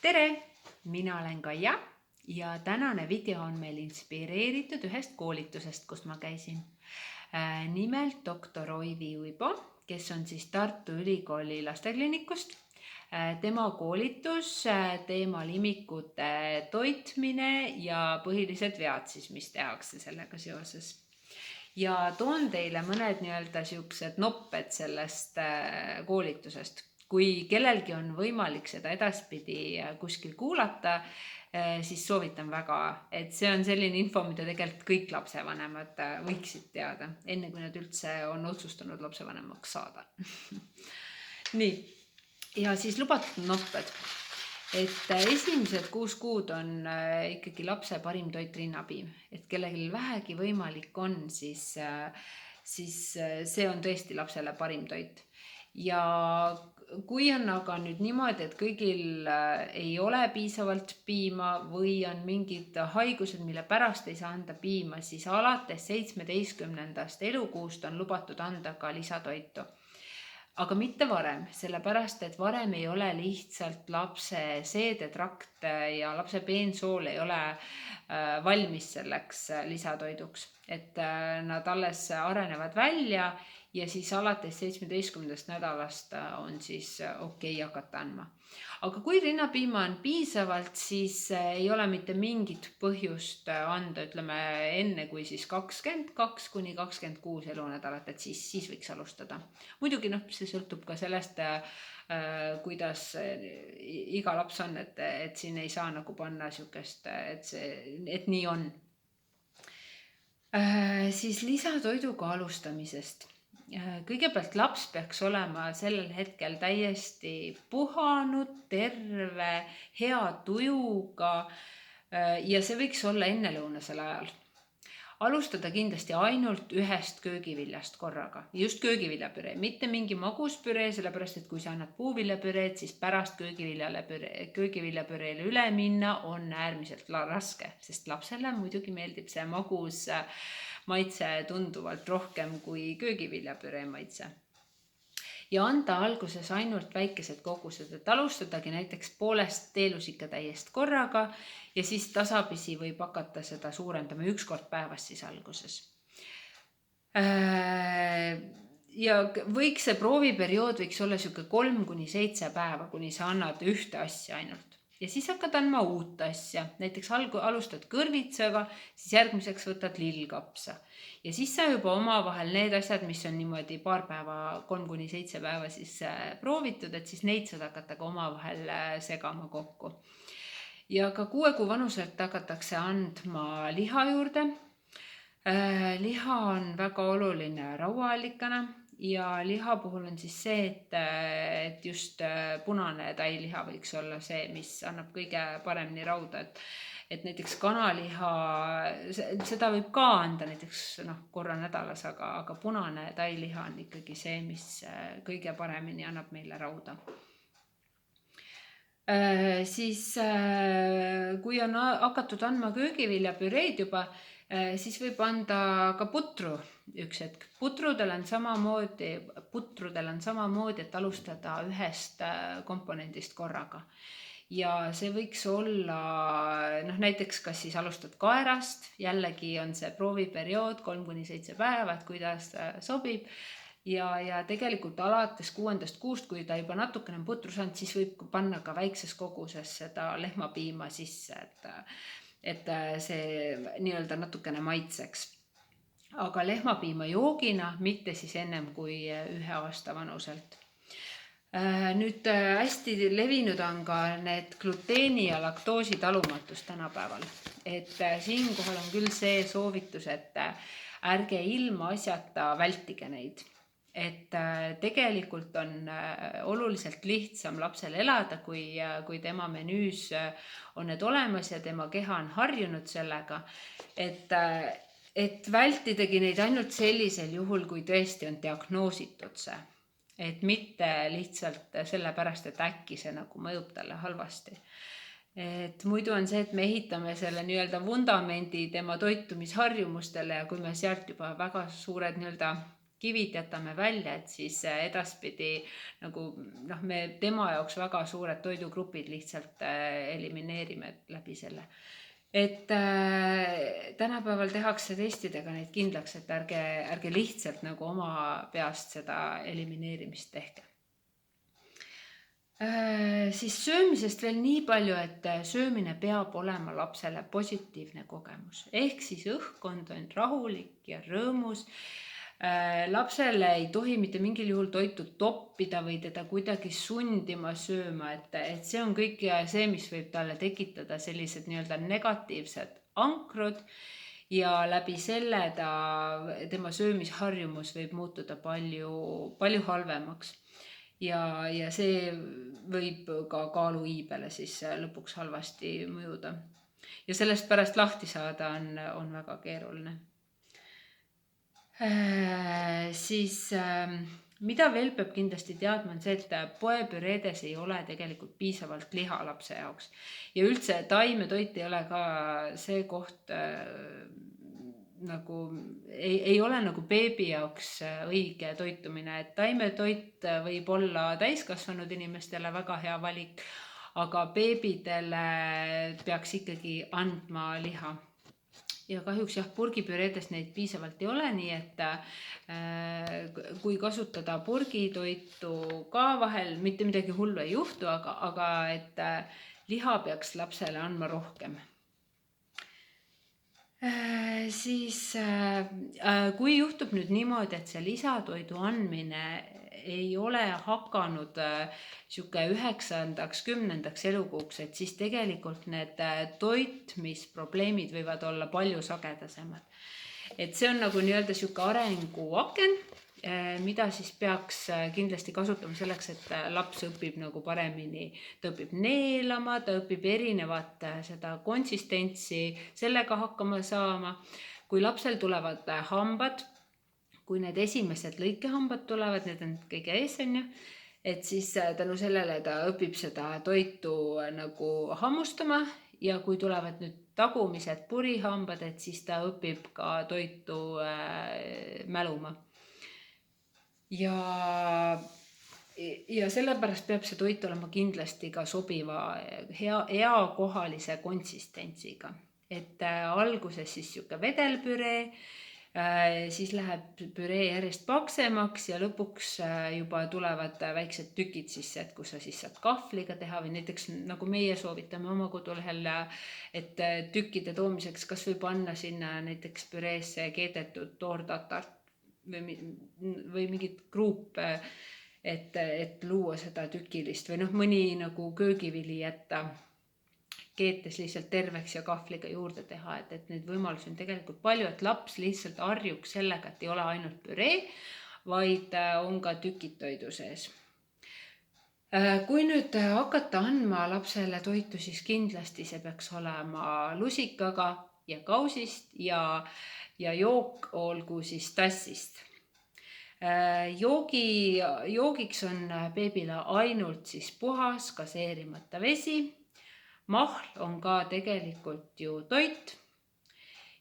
Tere! Mina olen Kaia ja tänane video on meil inspireeritud ühest koolitusest, kus ma käisin. Nimelt doktor Oivi Uibo, kes on siis Tartu Ülikooli lastekliinikust. Tema koolitus teemal imikute toitmine ja põhilised vead siis, mis tehakse sellega seoses. Ja toon teile mõned siuksed nopped sellest koolitusest. Kui kellelgi on võimalik seda edaspidi kuskil kuulata, siis soovitan väga, et see on selline info, mida tegelikult kõik lapsevanemad võiksid teada, enne kui nad üldse on otsustanud lapsevanemaks saada. Nii, ja siis lubatud nopped. Et esimesed 6 kuud on ikkagi lapse parim toit rinnapiim. Et kellelgi vähegi võimalik on, siis see on tõesti lapsele parim toit. Ja kui on aga nüüd niimoodi, et kõigil ei ole piisavalt piima või on mingid haigused, mille pärast ei saa anda piima, siis alates 17. elukuust on lubatud anda ka lisatoitu. Aga mitte varem, sellepärast, et varem ei ole lihtsalt lapse seedetrakt ja lapse peensool ei ole valmis selleks lisatoiduks. Et nad alles arenevad välja ja siis alates 17. nädalast on siis okei hakata andma. Aga kui rinnapiima on piisavalt, siis ei ole mitte mingit põhjust anda, ütleme enne kui siis 22 kuni 26 elunädalat, et siis võiks alustada. Muidugi see sõltub ka sellest, kuidas iga laps on, et siin ei saa nagu panna siukest, et nii on. Siis lisatoiduga alustamisest. Kõigepealt laps peaks olema sellel hetkel täiesti puhanud, terve, hea tujuga ja see võiks olla ennelõunasel ajal. Alustada kindlasti ainult ühest köögiviljast korraga. Just köögiviljapüree, mitte mingi maguspüree, sellepärast et kui sa annad puuviljapüreed, siis pärast köögiviljapüreele üle minna on äärmiselt raske, sest lapsele muidugi meeldib see magus maitse tunduvalt rohkem kui köögiviljapüree maitse. Ja anda alguses ainult väikesed kogused, et alustadagi näiteks poolest teelusikatäiest korraga ja siis tasapisi võib hakata seda suurendama 1 kord päevas siis alguses. Ja see prooviperiood võiks olla 3 kuni 7 päeva, kuni sa annad ühte asja ainult. Ja siis hakkad andma uut asja. Näiteks alustad kõrvitsaga, siis järgmiseks võtad lillkapsa. Ja siis sa juba omavahel need asjad, mis on niimoodi paar päeva, 3 kuni 7 päeva siis proovitud, et siis neid saad hakata ka omavahel segama kokku. Ja ka 6 kuu vanuselt hakatakse andma liha juurde. Liha on väga oluline rauaallikana. Ja liha puhul on siis see, et just punane tailiha võiks olla see, mis annab kõige paremini rauda. Et näiteks kanaliha, seda võib ka anda näiteks korra nädalas, aga punane tailiha on ikkagi see, mis kõige paremini annab meile rauda. Siis kui on hakatud andma köögiviljapüreid juba, siis võib anda ka putru üks hetk. Putrudel on samamoodi, et alustada ühest komponendist korraga. Ja see võiks olla, näiteks kas siis alustad kaerast, jällegi on see prooviperiood 3 kuni 7 päeva, et kuidas sobib. Ja tegelikult alates 6. kuust, kui ta juba natukene on putru saanud, siis võib panna ka väikses koguses seda lehmapiima sisse, et see nii-öelda natukene maitseks. Aga lehmapiima joogina, mitte siis ennem kui 1 aasta vanuselt. Nüüd hästi levinud on ka need gluteeni ja laktoosi talumatus tänapäeval. Et siinkohal on küll see soovitus, et ärge ilmaasjata vältige neid. Et tegelikult on oluliselt lihtsam lapsel elada, kui tema menüüs on need olemas ja tema keha on harjunud sellega. Et vältidagi neid ainult sellisel juhul, kui tõesti on diagnoositud see. Et mitte lihtsalt sellepärast, et äkki see nagu mõjub talle halvasti. Et muidu on see, et me ehitame selle nii-öelda vundamendi tema toitumisharjumustele ja kui me sealt juba väga suured nii-öelda kivid jätame välja, et siis edaspidi nagu me tema jaoks väga suured toidugrupid lihtsalt elimineerime läbi selle. Et tänapäeval tehakse testidega neid kindlaks, et ärge lihtsalt nagu oma peast seda elimineerimist tehke. Siis söömisest veel nii palju, et söömine peab olema lapsele positiivne kogemus. Ehk siis õhkkond on rahulik ja rõõmus. Lapsele ei tohi mitte mingil juhul toitu toppida või teda kuidagi sundima sööma, et see on kõik see, mis võib talle tekitada sellised nii-öelda negatiivsed ankrud ja läbi selle tema söömisharjumus võib muutuda palju halvemaks. Ja see võib ka kaaluiibele siis lõpuks halvasti mõjuda. Ja sellest pärast lahti saada on väga keeruline. Siis mida veel peab kindlasti teadma on see, et poepüreedes ei ole tegelikult piisavalt liha lapse jaoks. Ja üldse taimetoit ei ole ka see koht nagu ei ole nagu beebi jaoks õige toitumine, et taimetoit võib olla täiskasvanud inimestele väga hea valik, aga beebidele peaks ikkagi andma liha. Ja kahjuks purgipüreedes neid piisavalt ei ole, nii et kui kasutada purgitoitu ka vahel, mitte midagi hullu ei juhtu, aga et liha peaks lapsele andma rohkem. Siis kui juhtub nüüd niimoodi, et see lisatoidu andmine ei ole hakanud sihuke 9., 10. elukuuks, et siis tegelikult need toitmisprobleemid võivad olla palju sagedasemad. Et see on nagu nii-öelda sihuke arenguaken, mida siis peaks kindlasti kasutama selleks, et laps õpib nagu paremini, ta õpib neelama, ta õpib erinevat seda konsistentsi, sellega hakkama saama. Kui lapsel tulevad hambad, kui need esimesed lõikehambad tulevad, need on kõige ees, et siis tänu sellele ta õpib seda toitu nagu hammustama ja kui tulevad nüüd tagumised purihambad, et siis ta õpib ka toitu mäluma. Ja sellepärast peab see toit olema kindlasti ka sobiva eakohalise konsistentsiga. Et alguses siis sihuke vedelpüree, siis läheb püree järjest paksemaks ja lõpuks juba tulevad väiksed tükid sisse, et kus sa siis saad kahvliga teha või näiteks nagu meie soovitame oma kodulehel, et tükkide toomiseks kas või panna sinna näiteks püreesse keedetud toortatart või mingit kruupe, et luua seda tükilist või mõni nagu köögivili jätta keetes lihtsalt terveks ja kahvliga juurde teha, et neid võimalusi on tegelikult palju, et laps lihtsalt harjuks sellega, et ei ole ainult püree, vaid on ka tükid toidu sees. Kui nüüd hakata andma lapsele toitu, siis kindlasti see peaks olema lusikaga ja kausist ja jook olgu siis tassist. Joogiks on beebile ainult siis puhas gaseerimata vesi. Mahl on ka tegelikult ju toit.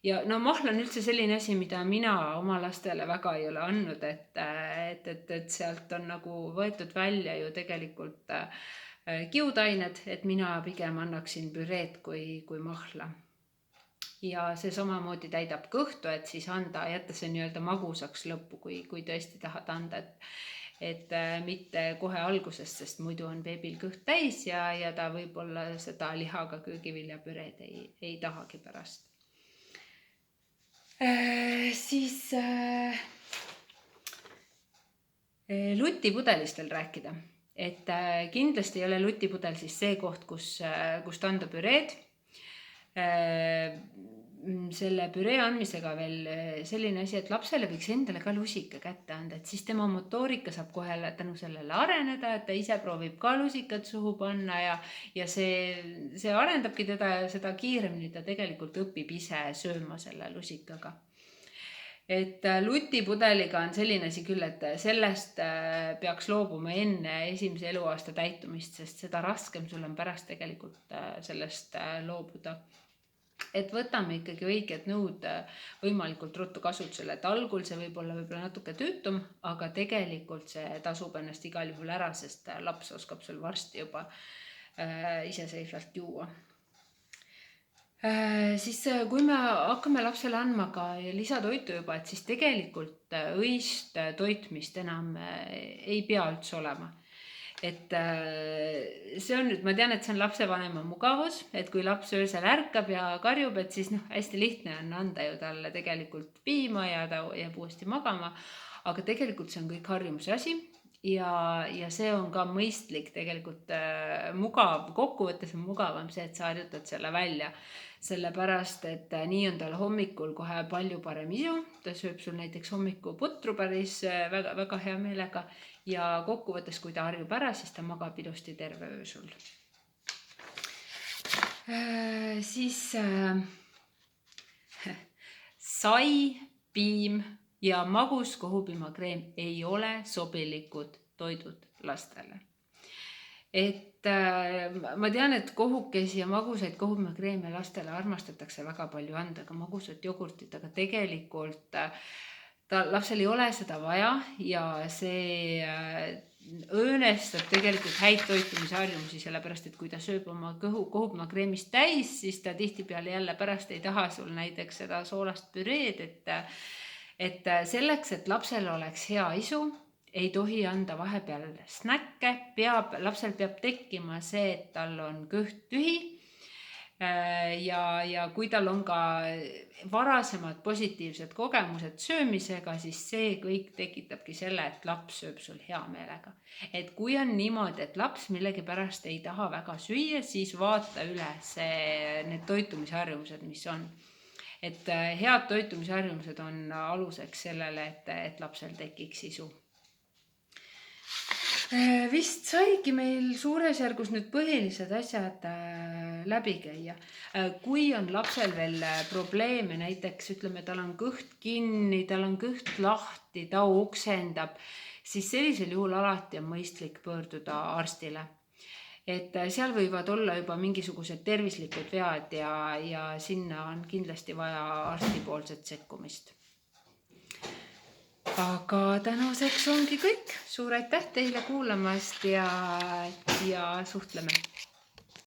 Ja mahl on üldse selline asi, mida mina oma lastele väga ei ole andnud, et sealt on nagu võetud välja ju tegelikult kiudained, et mina pigem annaksin püreed kui mahla. Ja see samamoodi täidab kõhtu, et siis jätta see nii-öelda magusaks lõppu, kui tõesti tahad anda, et mitte kohe algusest, sest muidu on beebil kõht täis ja ta võib-olla seda lihaga köögiviljapüreed ei tahagi pärast. Siis lutipudelist veel rääkida, et kindlasti ei ole lutipudel siis see koht, kust anda püreed. Selle püree andmisega veel selline asi, et lapsele võiks endale ka lusika kätte anda, et siis tema motoorika saab kohe tänu sellele areneda, et ta ise proovib ka lusikat suhu panna ja see arendabki teda ja seda kiiremini ta tegelikult õpib ise sööma selle lusikaga. Et lutipudeliga on selline asi küll, et sellest peaks loobuma enne esimese eluaasta täitumist, sest seda raskem sul on pärast tegelikult sellest loobuda. et võtame ikkagi õiged nõud võimalikult ruttu kasutusele, et algul see võib olla natuke tüütum, aga tegelikult see tasub ennast igal juhul ära, sest laps oskab sul varsti juba iseseisvalt juua. Siis kui me hakkame lapsele andma ka lisatoitu juba, et siis tegelikult õist toitmist enam ei pea üldse olema. Et see on nüüd, ma tean, et see on lapsevanema mugavus, et kui laps öösel ärkab ja karjub, et siis hästi lihtne on anda ju talle tegelikult piima ja ta jääb uuesti magama, aga tegelikult see on kõik harjumuse asi ja see on ka mõistlik tegelikult mugav, kokkuvõttes on mugavam see, et sa harjutad selle välja, sellepärast, et nii on tal hommikul kohe palju parem isu, ta sööb sul näiteks hommikuputru päris väga, väga hea meelega ja kokkuvõttes, kui ta harjub ära, siis ta magab ilusti terve öö sul. Siis sai, piim ja magus kohupiimakreem ei ole sobilikud toidud lastele. Et ma tean, et kohukesi ja magusaid kohupiimakreeme lastele armastatakse väga palju anda, ka magusat jogurtit, aga tegelikult lapsel ei ole seda vaja ja see õõnestab tegelikult häid toitumisharjumusi, sellepärast, et kui ta sööb oma kohupiimakreemist täis, siis ta tihtipeale jälle pärast ei taha sul näiteks seda soolast püreed, et selleks, et lapsel oleks hea isu, ei tohi anda vahepeal snäkke, lapsel peab tekkima see, et tal on kõht tühi ja kui tal on ka varasemad positiivsed kogemused söömisega, siis see kõik tekitabki selle, et laps sööb sul hea meelega. Et kui on niimoodi, et laps millegipärast ei taha väga süüa, siis vaata üle need toitumisharjumused, mis on. Et head toitumisharjumused on aluseks sellele, et lapsel tekiks isu. Vist saigi meil suures järgus nüüd põhilised asjad läbi käia. Kui on lapsel veel probleeme, näiteks ütleme, tal on kõht kinni, tal on kõht lahti, ta oksendab, siis sellisel juhul alati on mõistlik pöörduda arstile. Et seal võivad olla juba mingisugused tervislikud vead ja sinna on kindlasti vaja arstipoolset sekkumist. Aga tänaseks ongi kõik. Suur aitäh teile kuulamast ja suhtleme.